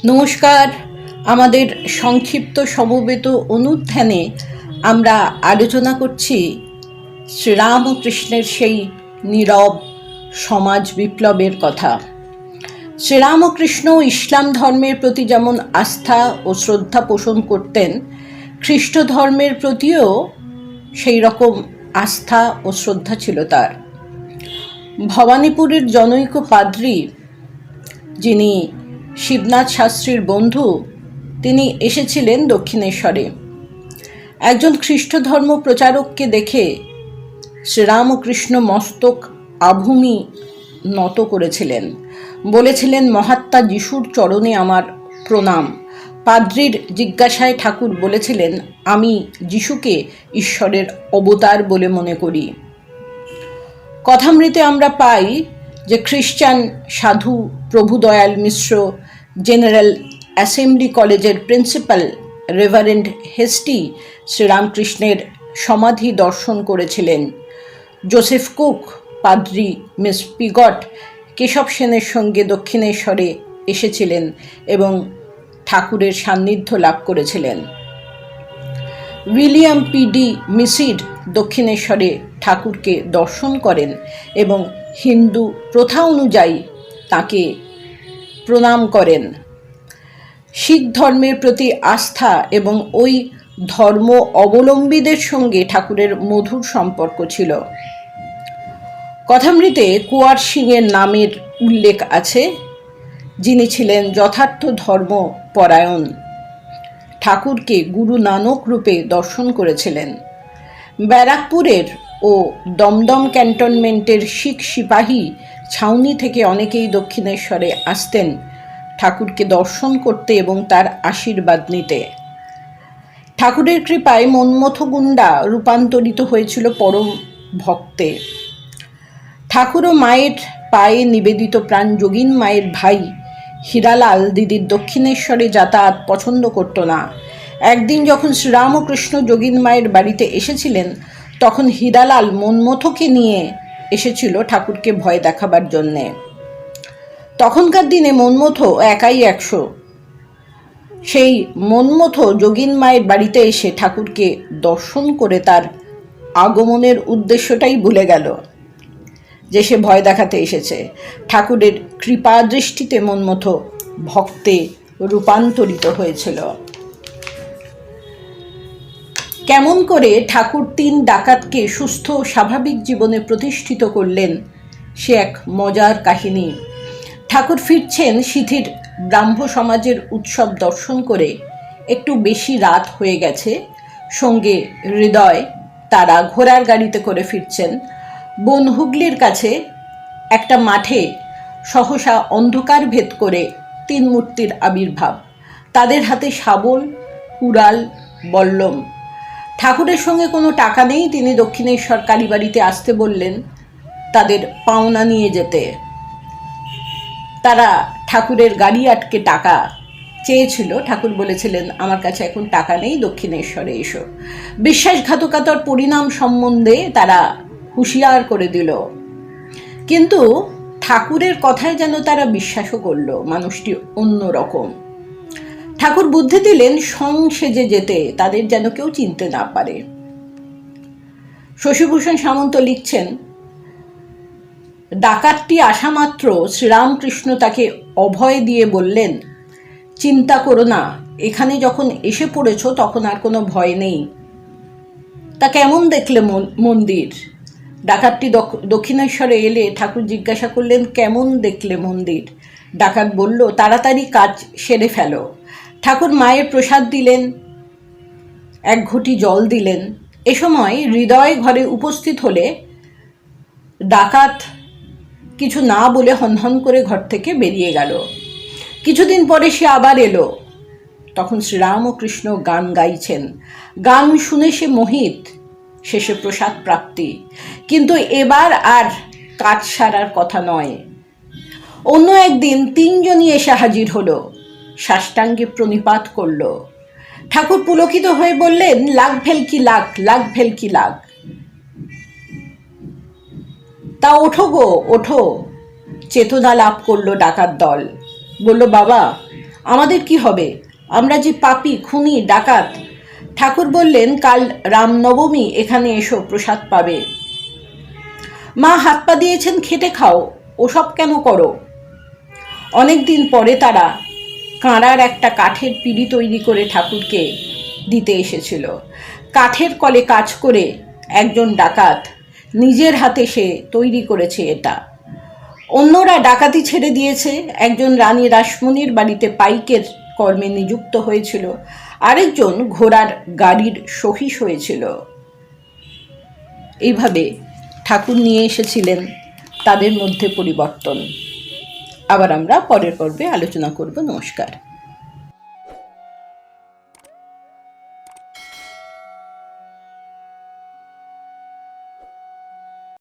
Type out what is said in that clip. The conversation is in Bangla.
নমস্কার। আমাদের সংক্ষিপ্ত সমবেত অনুধ্যানে আমরা আলোচনা করছি শ্রীরামকৃষ্ণের সেই নীরব সমাজ বিপ্লবের কথা। শ্রীরামকৃষ্ণ ইসলাম ধর্মের প্রতি যেমন আস্থা ও শ্রদ্ধা পোষণ করতেন, খ্রিস্ট ধর্মের প্রতিও সেই রকম আস্থা ও শ্রদ্ধা ছিল তার। ভবানীপুরের জনৈক পাদ্রী, যিনি শিবনাথ শাস্ত্রীর বন্ধু, তিনি এসেছিলেন দক্ষিণেশ্বরে। একজন খ্রিস্ট ধর্ম প্রচারককে দেখে শ্রীরামকৃষ্ণ মস্তক আভূমি নত করেছিলেন, বলেছিলেন, মহাত্মা যিশুর চরণে আমার প্রণাম। পাদ্রীর জিজ্ঞাসায় ঠাকুর বলেছিলেন, আমি যিশুকে ঈশ্বরের অবতার বলে মনে করি। কথামৃতে আমরা পাই যে খ্রিস্টান সাধু প্রভুদয়াল মিশ্র জেনারেল অ্যাসেম্বলি কলেজের প্রিন্সিপাল রেভারেন্ড হেস্টি শ্রীরামকৃষ্ণের সমাধি দর্শন করেছিলেন। জোসেফ কুক, পাদ্রী মিস পিগট কেশব সেনের সঙ্গে দক্ষিণেশ্বরে এসেছিলেন এবং ঠাকুরের সান্নিধ্য লাভ করেছিলেন। উইলিয়াম পি.ডি. মিসিড দক্ষিণেশ্বরে ঠাকুরকে দর্শন করেন এবং হিন্দু প্রথা অনুযায়ী তাকে প্রণাম করেন। শিখ ধর্মের প্রতি আস্থা এবং ওই ধর্ম অবলম্বীদের সঙ্গে ঠাকুরের মধুর সম্পর্ক ছিল। কথামৃতে কুয়ার সিংয়ের নামের উল্লেখ আছে, যিনি ছিলেন যথার্থ ধর্মপরায়ণ। ঠাকুরকে গুরু নানক রূপে দর্শন করেছিলেন। ব্যারাকপুরের ও দমদম ক্যান্টনমেন্টের শিখ সিপাহী ছাউনি থেকে অনেকেই দক্ষিণেশ্বরে আসতেন ঠাকুরকে দর্শন করতে এবং তার আশীর্বাদ নিতে। ঠাকুরের কৃপায় মন্মথগুন্ডা রূপান্তরিত হয়েছিল পরম ভক্তে। ঠাকুর ও মায়ের পায়ে নিবেদিত প্রাণ যোগিন মায়ের ভাই হীরালাল দিদির দক্ষিণেশ্বরে যাতায়াত পছন্দ করত না। একদিন যখন শ্রীরামকৃষ্ণ যোগিন মায়ের বাড়িতে এসেছিলেন, তখন হীরালাল মন্মথকে নিয়ে এসেছিল ঠাকুরকে ভয় দেখাবার জন্যে। তখনকার দিনে মন্মথ একাই 100। সেই মন্মথ যোগিন মায়ের বাড়িতে এসে ঠাকুরকে দর্শন করে তার আগমনের উদ্দেশ্যটাই ভুলে গেল, যে সে ভয় দেখাতে এসেছে। ঠাকুরের কৃপা দৃষ্টিতে মন্মথ ভক্তে রূপান্তরিত হয়েছিল। কেমন করে ঠাকুর 3 ডাকাতকে সুস্থ স্বাভাবিক জীবনে প্রতিষ্ঠিত করলেন, সে এক মজার কাহিনী। ঠাকুর ফিরছেন সিথির ব্রাহ্ম সমাজের উৎসব দর্শন করে। একটু বেশি রাত হয়ে গেছে। সঙ্গে হৃদয়, তারা ঘোড়ার গাড়িতে করে ফিরছেন। বন হুগলির কাছে একটা মাঠে সহসা অন্ধকার ভেদ করে 3 মূর্তির আবির্ভাব। তাদের হাতে শাবল, কুড়াল, বল্লম। ঠাকুরের সঙ্গে কোনো টাকা নেই। তিনি দক্ষিণেশ্বর কালীবাড়িতে আসতে বললেন তাদের পাওনা নিয়ে যেতে। তারা ঠাকুরের গাড়ি আটকে টাকা চেয়েছিল। ঠাকুর বলেছিলেন, আমার কাছে এখন টাকা নেই, দক্ষিণেশ্বরে এসো। বিশ্বাসঘাতকতার পরিণাম সম্বন্ধে তারা হুঁশিয়ার করে দিল, কিন্তু ঠাকুরের কথায় যেন তারা বিশ্বাসও করল। মানুষটি অন্য রকম। ঠাকুর বুদ্ধি দিলেন সং সেজে যেতে, তাদের যেন কেউ চিনতে না পারে। শশীভূষণ সামন্ত লিখছেন, ডাকাতটি আসা মাত্র শ্রীরামকৃষ্ণ তাকে অভয় দিয়ে বললেন, চিন্তা করো না, এখানে যখন এসে পড়েছ তখন আর কোনো ভয় নেই। তা কেমন দেখলে মন্দির? ডাকাতটি দক্ষিণেশ্বরে এলে ঠাকুর জিজ্ঞাসা করলেন, কেমন দেখলে মন্দির? ডাকাত বলল, তাড়াতাড়ি কাজ সেরে ফেলো। ঠাকুর মায়ের প্রসাদ দিলেন, 1 ঘটি জল দিলেন। এ সময় হৃদয় ঘরে উপস্থিত হলে ডাকাত কিছু না বলে হনহন করে ঘর থেকে বেরিয়ে গেল। কিছুদিন পরে সে আবার এলো। তখন শ্রীরামকৃষ্ণ গান গাইছেন। গান শুনে সে মোহিত। শেষে প্রসাদ প্রাপ্তি। কিন্তু এবার আর কাজ সারার কথা নয়। অন্য একদিন 3 জনই এসে হাজির হলো। সাষ্টাঙ্গে প্রণিপাত করল। ঠাকুর পুলকিত হয়ে বললেন, লাগ ভেলকি লাগ, লাগ ভেলকি লাগ। তা ওঠো গো, ওঠো। চেতনা লাভ করলো ডাকাত দল। বলল, বাবা, আমাদের কি হবে? আমরা যে পাপী, খুনি, ডাকাত। ঠাকুর বললেন, কাল রামনবমী, এখানে এসো, প্রসাদ পাবে। মা হাত পা দিয়েছেন, খেটে খাও, ওসব কেন করো? অনেক দিন পরে তারা কাঁড়ার একটা কাঠের পিঁড়ি তৈরি করে ঠাকুরকে দিতে এসেছিল। কাঠের কলে কাজ করে একজন ডাকাত নিজের হাতে সে তৈরি করেছে এটা। অন্যরা ডাকাতি ছেড়ে দিয়েছে। একজন রানী রাসমণির বাড়িতে পাইকের কর্মে নিযুক্ত হয়েছিল, আরেকজন ঘোড়ার গাড়ির সহিস হয়েছিল। এইভাবে ঠাকুর নিয়ে এসেছিলেন তাদের মধ্যে পরিবর্তন। আবার আমরা পরের পর্বে আলোচনা করব। নমস্কার।